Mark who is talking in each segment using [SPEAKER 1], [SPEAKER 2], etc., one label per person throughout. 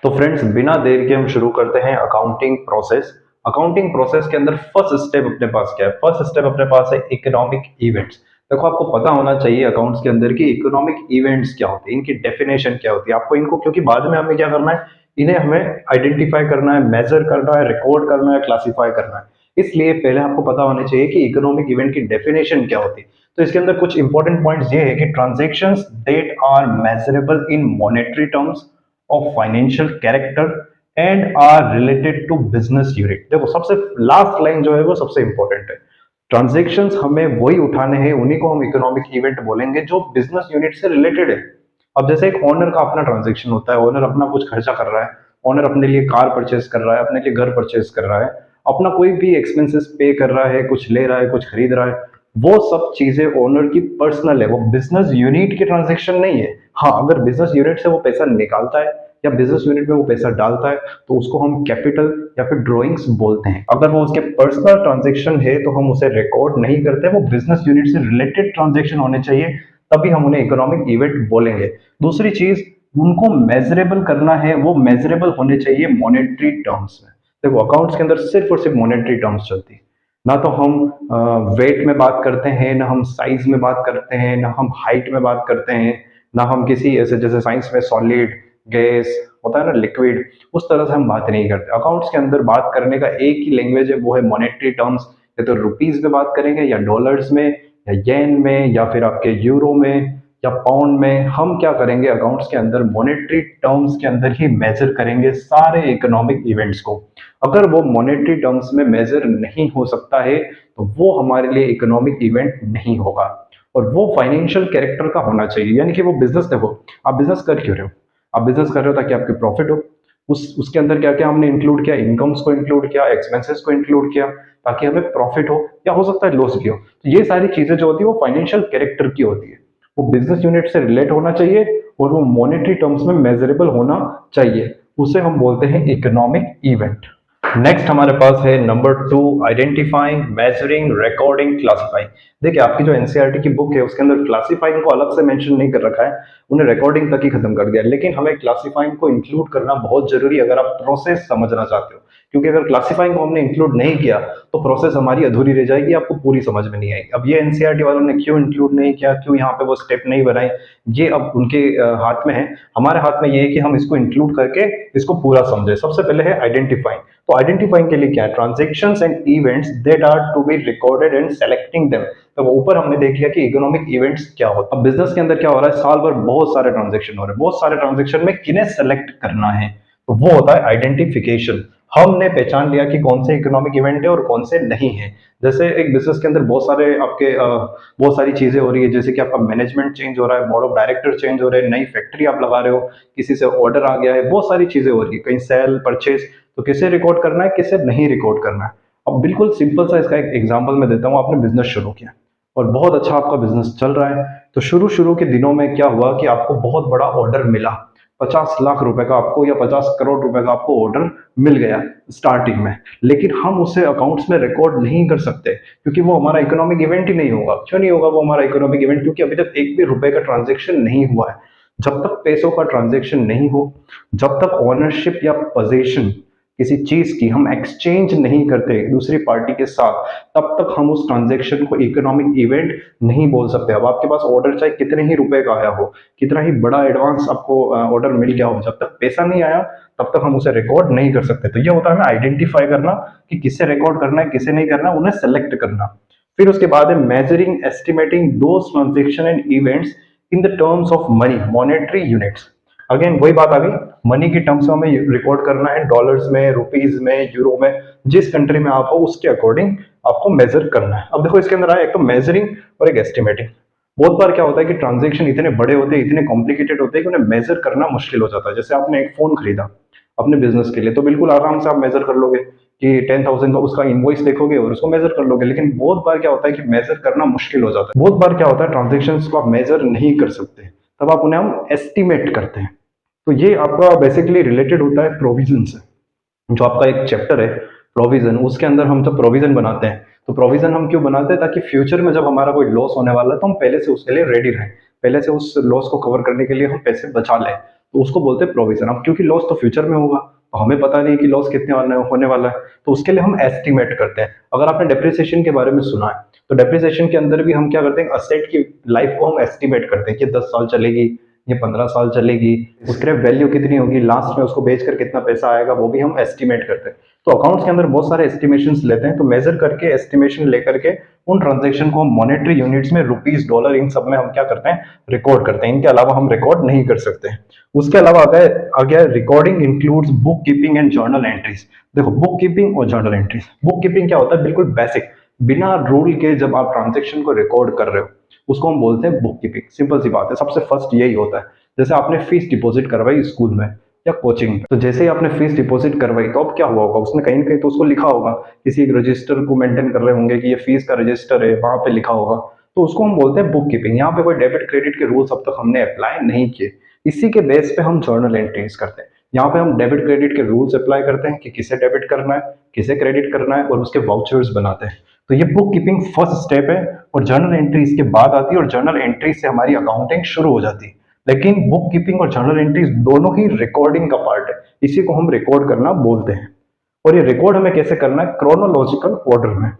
[SPEAKER 1] तो फ्रेंड्स, बिना देर के हम शुरू करते हैं अकाउंटिंग प्रोसेस। अकाउंटिंग प्रोसेस के अंदर फर्स्ट स्टेप अपने पास क्या है? फर्स्ट स्टेप अपने पास है इकोनॉमिक इवेंट्स। देखो, आपको पता होना चाहिए अकाउंट्स के अंदर की इकोनॉमिक इवेंट्स क्या होती है, इनकी डेफिनेशन क्या होती है। आपको इनको, क्योंकि बाद में हमें क्या करना है, इन्हें हमें आइडेंटिफाई करना है, मेजर करना है, रिकॉर्ड करना है, क्लासिफाई करना है। इसलिए पहले आपको पता होना चाहिए कि इकोनॉमिक इवेंट की डेफिनेशन क्या होती है। तो इसके अंदर कुछ इंपॉर्टेंट पॉइंट्स ये है कि transactions that are measurable in monetary terms of financial character and are related to business unit. देखो, सबसे लास्ट लाइन जो है वो सबसे इंपॉर्टेंट है। ट्रांजैक्शंस हमें वही उठाने हैं, उन्हीं को हम इकोनॉमिक इवेंट बोलेंगे जो बिजनेस यूनिट से रिलेटेड है। अब जैसे एक ओनर का अपना ट्रांजैक्शन होता है, ओनर अपना कुछ खर्चा कर रहा है, ओनर अपने लिए कार परचेज कर रहा है, अपने लिए घर परचेज कर रहा है, अपना कोई भी एक्सपेंसेस पे कर रहा है, कुछ ले रहा है, कुछ खरीद रहा है, वो सब चीजें ओनर की पर्सनल है, वो बिजनेस यूनिट की ट्रांजैक्शन नहीं है। हाँ, अगर बिजनेस यूनिट से वो पैसा निकालता है या बिजनेस यूनिट में वो पैसा डालता है तो उसको हम कैपिटल या फिर ड्रॉइंग्स बोलते हैं। अगर वो उसके पर्सनल ट्रांजैक्शन है तो हम उसे रिकॉर्ड नहीं करते, वो बिजनेस यूनिट से रिलेटेड ट्रांजैक्शन होने चाहिए, तभी हम उन्हें इकोनॉमिक इवेंट बोलेंगे। दूसरी चीज, उनको मेजरेबल करना है, वो मेजरेबल होने चाहिए मॉनेटरी टर्म्स में। देखो, अकाउंट्स के अंदर सिर्फ और सिर्फ मॉनेटरी टर्म्स चलती है। ना तो हम वेट में बात करते हैं, ना हम साइज में बात करते हैं, ना हम हाइट में बात करते हैं, ना हम किसी ऐसे, जैसे साइंस में सॉलिड, गैस होता है ना, लिक्विड, उस तरह से हम बात नहीं करते। अकाउंट्स के अंदर बात करने का एक ही लैंग्वेज है, वो है मॉनेटरी टर्म्स। या तो रुपीज में बात करेंगे, या डॉलर्स में, या येन में, या फिर आपके यूरो में, या पाउंड में। हम क्या करेंगे अकाउंट्स के अंदर, मॉनेटरी टर्म्स के अंदर ही मेजर करेंगे सारे इकोनॉमिक इवेंट्स को। अगर वो मॉनेटरी टर्म्स में मेजर नहीं हो सकता है तो वो हमारे लिए इकोनॉमिक इवेंट नहीं होगा, और वो फाइनेंशियल कैरेक्टर का होना चाहिए। यानी कि वो बिजनेस, देखो, आप बिजनेस कर क्यों रहे हो? आप बिजनेस कर रहे हो ताकि आपकी प्रॉफिट हो। उसके अंदर क्या क्या हमने इंक्लूड किया? इनकम्स को इंक्लूड किया, एक्सपेंसेस को इंक्लूड किया, ताकि हमें प्रॉफिट हो, या हो सकता है लॉस भी हो। तो ये सारी चीजें जो होती है वो फाइनेंशियल कैरेक्टर की होती है। वो बिजनेस यूनिट से रिलेट होना चाहिए और वो मॉनेटरी टर्म्स में मेजरेबल होना चाहिए। उसे हम बोलते हैं इकोनॉमिक इवेंट। नेक्स्ट हमारे पास है number 2, identifying, measuring, recording, classifying. देखिए, आपकी जो एनसीईआरटी की बुक है उसके अंदर क्लासिफाइंग को अलग से मेंशन नहीं कर रखा है, उन्हें रिकॉर्डिंग तक ही खत्म कर दिया। लेकिन हमें क्लासिफाइंग को इंक्लूड करना बहुत जरूरी है अगर आप प्रोसेस समझना चाहते हो, क्योंकि अगर क्लासिफाइंग को हमने इंक्लूड नहीं किया तो प्रोसेस हमारी अधूरी रह जाएगी, आपको पूरी समझ में नहीं आएगी। अब ये एनसीईआरटी वालों ने क्यों इंक्लूड नहीं किया, क्यों यहाँ पे वो स्टेप नहीं बनाए, ये अब उनके हाथ में है। हमारे हाथ में ये है कि हम इसको इंक्लूड करके इसको पूरा समझे। सबसे पहले है आइडेंटिफाइंग। तो आइडेंटिफाइंग के लिए क्या है? Transactions and events that are to be recorded and selecting them. तो ऊपर हमने देख लिया कि इकोनॉमिक इवेंट्स क्या होता है। अब बिजनेस के अंदर क्या हो रहा है, साल भर बहुत सारे ट्रांजैक्शन हो रहे हैं, बहुत सारे ट्रांजैक्शन में किन्हें सेलेक्ट करना है, तो वो होता है आइडेंटिफिकेशन। हमने पहचान लिया कि कौन से इकोनॉमिक इवेंट है और कौन से नहीं है। जैसे एक बिजनेस के अंदर बहुत सारे आपके बहुत सारी चीजें हो रही है, जैसे कि आपका मैनेजमेंट चेंज हो रहा है, बोर्ड ऑफ डायरेक्टर चेंज हो रहे हैं, नई फैक्ट्री आप लगा रहे हो, किसी से ऑर्डर आ गया है, बहुत सारी चीजें हो रही है, कहीं सेल परचेज। तो किसे रिकॉर्ड करना है, किसे नहीं रिकॉर्ड करना है। अब बिल्कुल सिंपल सा इसका एक एग्जांपल मैं देता हूँ। आपने बिजनेस शुरू किया और बहुत अच्छा आपका बिजनेस चल रहा है, तो शुरू शुरू के दिनों में क्या हुआ कि आपको बहुत बड़ा ऑर्डर मिला, 50 लाख रुपए का आपको, या 50 करोड़ रुपए का आपको ऑर्डर मिल गया स्टार्टिंग में। लेकिन हम उसे अकाउंट्स में रिकॉर्ड नहीं कर सकते, क्योंकि वो हमारा इकोनॉमिक इवेंट ही नहीं होगा। क्यों नहीं होगा वो हमारा इकोनॉमिक इवेंट? क्योंकि अभी तक एक भी रुपए का ट्रांजेक्शन नहीं हुआ है। जब तक पैसों का ट्रांजेक्शन नहीं हो, जब तक ओनरशिप या पोजीशन किसी चीज की हम एक्सचेंज नहीं करते दूसरी पार्टी के साथ, तब तक हम उस ट्रांजेक्शन को इकोनॉमिक इवेंट नहीं बोल सकते। अब आपके पास ऑर्डर चाहे कितने ही रुपए का आया हो, कितना ही बड़ा एडवांस आपको ऑर्डर मिल गया हो, जब तक पैसा नहीं आया तब तक हम उसे रिकॉर्ड नहीं कर सकते। तो ये होता है हमें आइडेंटिफाई करना कि किसे रिकॉर्ड करना है, किसे नहीं करना, उन्हें सेलेक्ट करना। फिर उसके बाद है measuring, estimating those transaction and events in the terms of money, monetary units. Again वही बात आ गई, मनी की टर्म्स में हमें रिकॉर्ड करना है, डॉलर्स में, रुपीज में, यूरो में, जिस कंट्री में आप हो उसके अकॉर्डिंग आपको मेजर करना है। अब देखो, इसके अंदर आया एक तो मेजरिंग और एक एस्टिमेटिंग। बहुत बार क्या होता है कि ट्रांजेक्शन इतने बड़े होते हैं, इतने कॉम्प्लिकेटेड होते हैं कि उन्हें मेजर करना मुश्किल हो जाता है। जैसे आपने एक फोन खरीदा अपने बिजनेस के लिए, तो बिल्कुल आराम से आप मेजर कर लोगे कि 10,000 का उसका इनवॉइस देखोगे और उसको मेजर कर लोगे। लेकिन बहुत बार क्या होता है कि मेजर करना मुश्किल हो जाता है। बहुत बार क्या होता है, ट्रांजेक्शन को आप मेजर नहीं कर सकते, तब आप उन्हें हम एस्टिमेट करते हैं। तो ये आपका बेसिकली रिलेटेड होता है प्रोविजन से। जो आपका एक चैप्टर है प्रोविजन, उसके अंदर हम जब प्रोविजन बनाते हैं, तो प्रोविजन हम क्यों बनाते हैं? ताकि फ्यूचर में जब हमारा कोई लॉस होने वाला है तो हम पहले से उसके लिए रेडी रहें, पहले से उस लॉस को कवर करने के लिए हम पैसे बचा लें। तो उसको बोलते हैं प्रोविजन। अब क्योंकि लॉस तो फ्यूचर में होगा, तो हमें पता नहीं कि लॉस कितने होने वाला है, तो उसके लिए हम एस्टिमेट करते हैं। अगर आपने डेप्रिसिएशन के बारे में सुना है, तो डेप्रिसिएशन के अंदर भी हम क्या करते हैं, असेट की लाइफ को हम एस्टिमेट करते हैं कि 10 साल चलेगी, ये 15 साल चलेगी, उसके वैल्यू कितनी होगी, लास्ट में उसको बेचकर कितना पैसा आएगा, वो भी हम एस्टिमेट करते हैं। तो अकाउंट्स के अंदर बहुत सारे एस्टिमेशंस लेते हैं, तो मेजर करके एस्टिमेशन लेकर के उन ट्रांजेक्शन को हम मॉनेटरी यूनिट्स में रुपीस, डॉलर, इन सब में हम क्या करते हैं, रिकॉर्ड करते हैं। इनके अलावा हम रिकॉर्ड नहीं कर सकते हैं। उसके अलावा आ गया recording includes book keeping and journal entries. देखो, बुक कीपिंग और जर्नल एंट्रीज, बुक कीपिंग क्या होता है, बिल्कुल बेसिक, बिना रूल के जब आप ट्रांजेक्शन को रिकॉर्ड कर रहे हो उसको हम बोलते हैं बुक कीपिंग। सिंपल सी बात है, सबसे फर्स्ट यही होता है। जैसे आपने फीस डिपॉजिट करवाई स्कूल में या कोचिंग में, तो जैसे ही आपने फीस डिपॉजिट करवाई तो अब क्या हुआ होगा, उसने कहीं ना कहीं तो उसको लिखा होगा, किसी एक रजिस्टर को मेंटेन कर रहे होंगे कि ये फीस का रजिस्टर है, वहां पे लिखा होगा, तो उसको हम बोलते हैं बुक कीपिंग। यहाँ पे कोई डेबिट क्रेडिट के रूल्स अब तक हमने अप्लाई नहीं किए, इसी के बेस पे हम जर्नल एंट्रीज करते हैं। यहाँ पे हम डेबिट क्रेडिट के रूल्स अप्लाई करते हैं कि किसे डेबिट करना है, किसे क्रेडिट करना है, और उसके वाउचर्स बनाते हैं। तो ये बुक कीपिंग फर्स्ट स्टेप है, और जर्नल एंट्री इसके बाद आती है, और जर्नल एंट्री से हमारी अकाउंटिंग शुरू हो जाती है। लेकिन बुक कीपिंग और जर्नल एंट्रीज दोनों ही रिकॉर्डिंग का पार्ट है, इसी को हम रिकॉर्ड करना बोलते हैं। और ये रिकॉर्ड हमें कैसे करना है, क्रोनोलॉजिकल ऑर्डर में,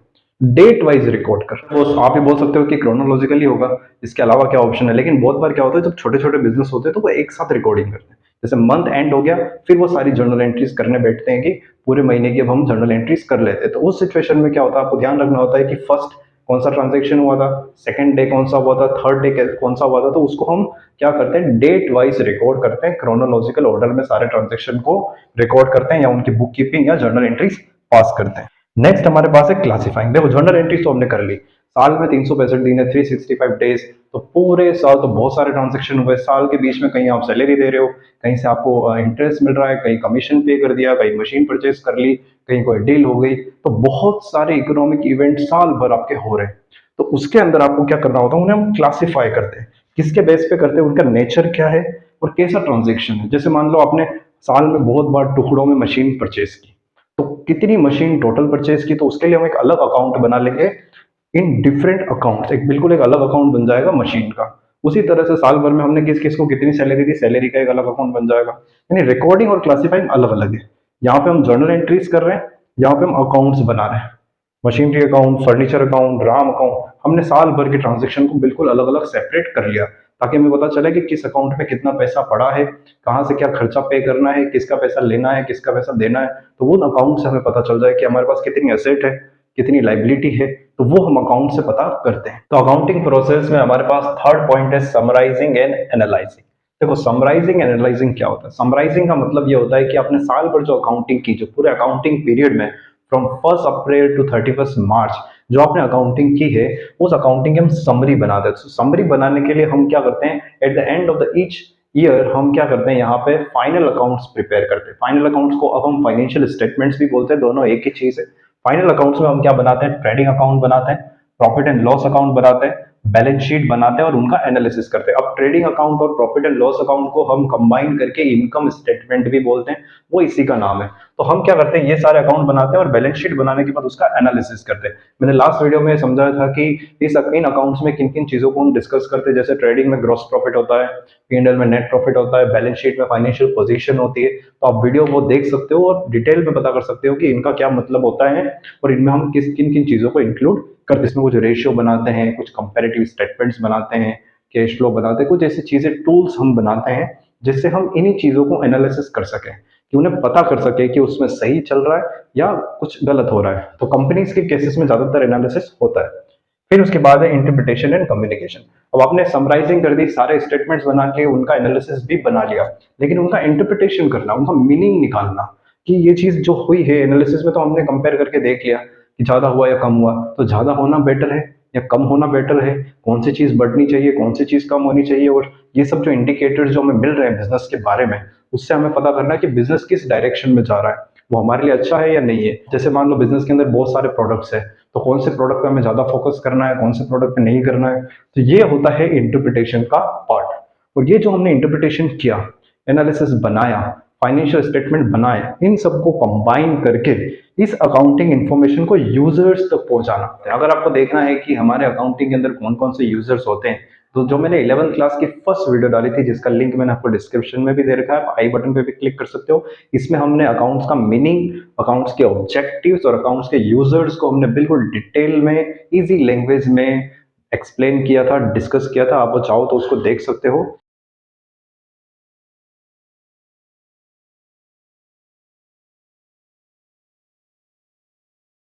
[SPEAKER 1] डेट वाइज रिकॉर्ड कर। तो आप ये बोल सकते हो कि क्रोनोलॉजिकली होगा, इसके अलावा क्या ऑप्शन है, लेकिन बहुत बार क्या होता है, जब छोटे छोटे बिजनेस होते हैं तो वो एक साथ रिकॉर्डिंग करते हैं। जैसे मंथ एंड हो गया, फिर वो सारी जर्नल एंट्रीज करने बैठते हैं कि पूरे महीने की अब हम जर्नल एंट्रीज कर लेते हैं। तो उस सिचुएशन में क्या होता है, आपको ध्यान रखना होता है कि फर्स्ट कौन सा ट्रांजेक्शन हुआ था, सेकंड डे कौन सा हुआ था, थर्ड डे कौन सा हुआ था, तो उसको हम क्या करते हैं, डेट वाइज रिकॉर्ड करते हैं, क्रोनोलॉजिकल ऑर्डर में सारे ट्रांजेक्शन को रिकॉर्ड करते हैं, या उनकी बुक कीपिंग या जर्नल एंट्रीज पास करते हैं। नेक्स्ट हमारे पास है क्लासिफाइंग। देखो, जर्नल एंट्रीज तो हमने कर ली, साल में 365 दिन है, 365 डेज, तो पूरे साल तो बहुत सारे ट्रांजेक्शन हुए। साल के बीच में कहीं आप सैलरी दे रहे हो, कहीं से आपको इंटरेस्ट मिल रहा है, कहीं कमीशन पे कर दिया, कहीं मशीन परचेज कर ली, कहीं कोई डील हो गई, तो बहुत सारे इकोनॉमिक इवेंट साल भर आपके हो रहे हैं। तो उसके अंदर आपको क्या करना होता है, उन्हें हम क्लासिफाई करते हैं। किसके बेस पे करते हैं, उनका नेचर क्या है और कैसा ट्रांजेक्शन है। जैसे मान लो आपने साल में बहुत बार टुकड़ों में मशीन परचेज की, तो कितनी मशीन टोटल परचेज की, तो उसके लिए हम एक अलग अकाउंट बना लेंगे, इन डिफरेंट अकाउंट्स, एक बिल्कुल एक अलग अकाउंट बन जाएगा मशीन का। उसी तरह से साल भर में हमने किस किस को कितनी सैलरी दी, सैलरी का एक अलग अकाउंट बन जाएगा। यानी रिकॉर्डिंग और क्लासिफाइंग अलग अलग है। यहाँ पे हम जर्नल एंट्रीज कर रहे हैं, यहाँ पे हम अकाउंट्स बना रहे हैं, machinery account, furniture account, Ram account, हमने साल भर के ट्रांजेक्शन को बिल्कुल अलग अलग सेपरेट कर लिया, ताकि हमें पता चले कि किस अकाउंट में कितना पैसा पड़ा है, कहाँ से क्या खर्चा पे करना है, किसका पैसा लेना है, किसका पैसा देना है। तो वो अकाउंट से हमें पता चल जाए कि हमारे पास कितनी एसेट है, कितनी लाइबिलिटी है, तो वो हम अकाउंट से पता करते हैं। तो अकाउंटिंग प्रोसेस में हमारे पास थर्ड पॉइंट है समराइजिंग एंड एनालाइजिंग। देखो, समराइजिंग एनालाइजिंग क्या होता है। समराइजिंग का मतलब ये होता है कि आपने साल भर जो अकाउंटिंग की, जो पूरे अकाउंटिंग पीरियड में फ्रॉम 1 अप्रैल टू 31 मार्च जो आपने अकाउंटिंग की है, उस अकाउंटिंग की हम समरी बनाते हैं। तो समरी बनाने के लिए हम क्या करते हैं, at the end of the each year हम क्या करते हैं, यहाँ पे फाइनल अकाउंट्स प्रिपेयर करते हैं। फाइनल अकाउंट्स को अब हम फाइनेंशियल स्टेटमेंट्स भी बोलते हैं, दोनों एक ही चीज है। फाइनल अकाउंट्स में हम क्या बनाते हैं, ट्रेडिंग अकाउंट बनाते हैं, प्रॉफिट एंड लॉस अकाउंट बनाते हैं, बैलेंस शीट बनाते हैं और उनका एनालिसिस करते हैं। अब ट्रेडिंग अकाउंट और प्रॉफिट एंड लॉस अकाउंट को हम कंबाइन करके इनकम स्टेटमेंट भी बोलते हैं, वो इसी का नाम है। तो हम क्या करते हैं, ये सारे अकाउंट बनाते हैं और बैलेंस शीट बनाने के बाद उसका एनालिसिस करते हैं। मैंने लास्ट वीडियो में समझाया था कि इन अकाउंट्स में किन किन चीजों को हम डिस्कस करते हैं। जैसे ट्रेडिंग में ग्रॉस प्रॉफिट होता है, P&L में नेट प्रॉफिट होता है, बैलेंस शीट में फाइनेंशियल पोजीशन होती है। तो आप वीडियो वो देख सकते हो और डिटेल में पता कर सकते हो कि इनका क्या मतलब होता है और इनमें हम किन किन चीजों को इंक्लूड करते हैं। इसमें कुछ रेशियो बनाते हैं, कुछ कंपेरेटिव स्टेटमेंट्स बनाते हैं, कैश फ्लो बनाते हैं, कुछ ऐसी चीजें टूल्स हम बनाते हैं जिससे हम इन्हीं चीजों को एनालिसिस कर सकें, कि उन्हें पता कर सके कि उसमें सही चल रहा है या कुछ गलत हो रहा है। तो कंपनीज के केसेस में ज्यादातर एनालिसिस होता है। फिर उसके बाद है इंटरप्रिटेशन एंड कम्युनिकेशन। अब आपने समराइजिंग कर दी, सारे स्टेटमेंट्स बना लिए, उनका एनालिसिस भी बना लिया, लेकिन उनका इंटरप्रिटेशन करना, उनका मीनिंग निकालना कि ये चीज जो हुई है, एनालिसिस में तो हमने कंपेयर करके देख लिया कि ज्यादा हुआ या कम हुआ, तो ज्यादा होना बेटर है या कम होना बेटर है, कौन सी चीज बढ़नी चाहिए, कौन सी चीज कम होनी चाहिए, और ये सब जो इंडिकेटर्स जो हमें मिल रहे हैं बिजनेस के बारे में, उससे हमें पता करना है कि बिजनेस किस डायरेक्शन में जा रहा है, वो हमारे लिए अच्छा है या नहीं है। जैसे मान लो बिजनेस के अंदर बहुत सारे प्रोडक्ट्स है, तो कौन से प्रोडक्ट पे हमें ज्यादा फोकस करना है, कौन से प्रोडक्ट पे नहीं करना है। तो ये होता है इंटरप्रिटेशन का पार्ट। और ये जो हमने इंटरप्रिटेशन किया, एनालिसिस बनाया, फाइनेंशियल स्टेटमेंट बनाए, इन सबको कंबाइन करके इस अकाउंटिंग इंफॉर्मेशन को यूजर्स तक पहुंचाना। अगर आपको देखना है कि हमारे अकाउंटिंग के अंदर कौन कौन से यूजर्स होते हैं, तो जो मैंने 11th क्लास की फर्स्ट वीडियो डाली थी, जिसका लिंक मैंने आपको डिस्क्रिप्शन में भी दे रखा है, आप आई बटन पे भी क्लिक कर सकते हो। इसमें हमने अकाउंट्स का मीनिंग, अकाउंट्स के ऑब्जेक्टिव्स और अकाउंट्स के यूजर्स को हमने बिल्कुल डिटेल में, इजी लैंग्वेज में एक्सप्लेन किया था, डिस्कस किया था। आप वो चाहो तो उसको देख सकते हो।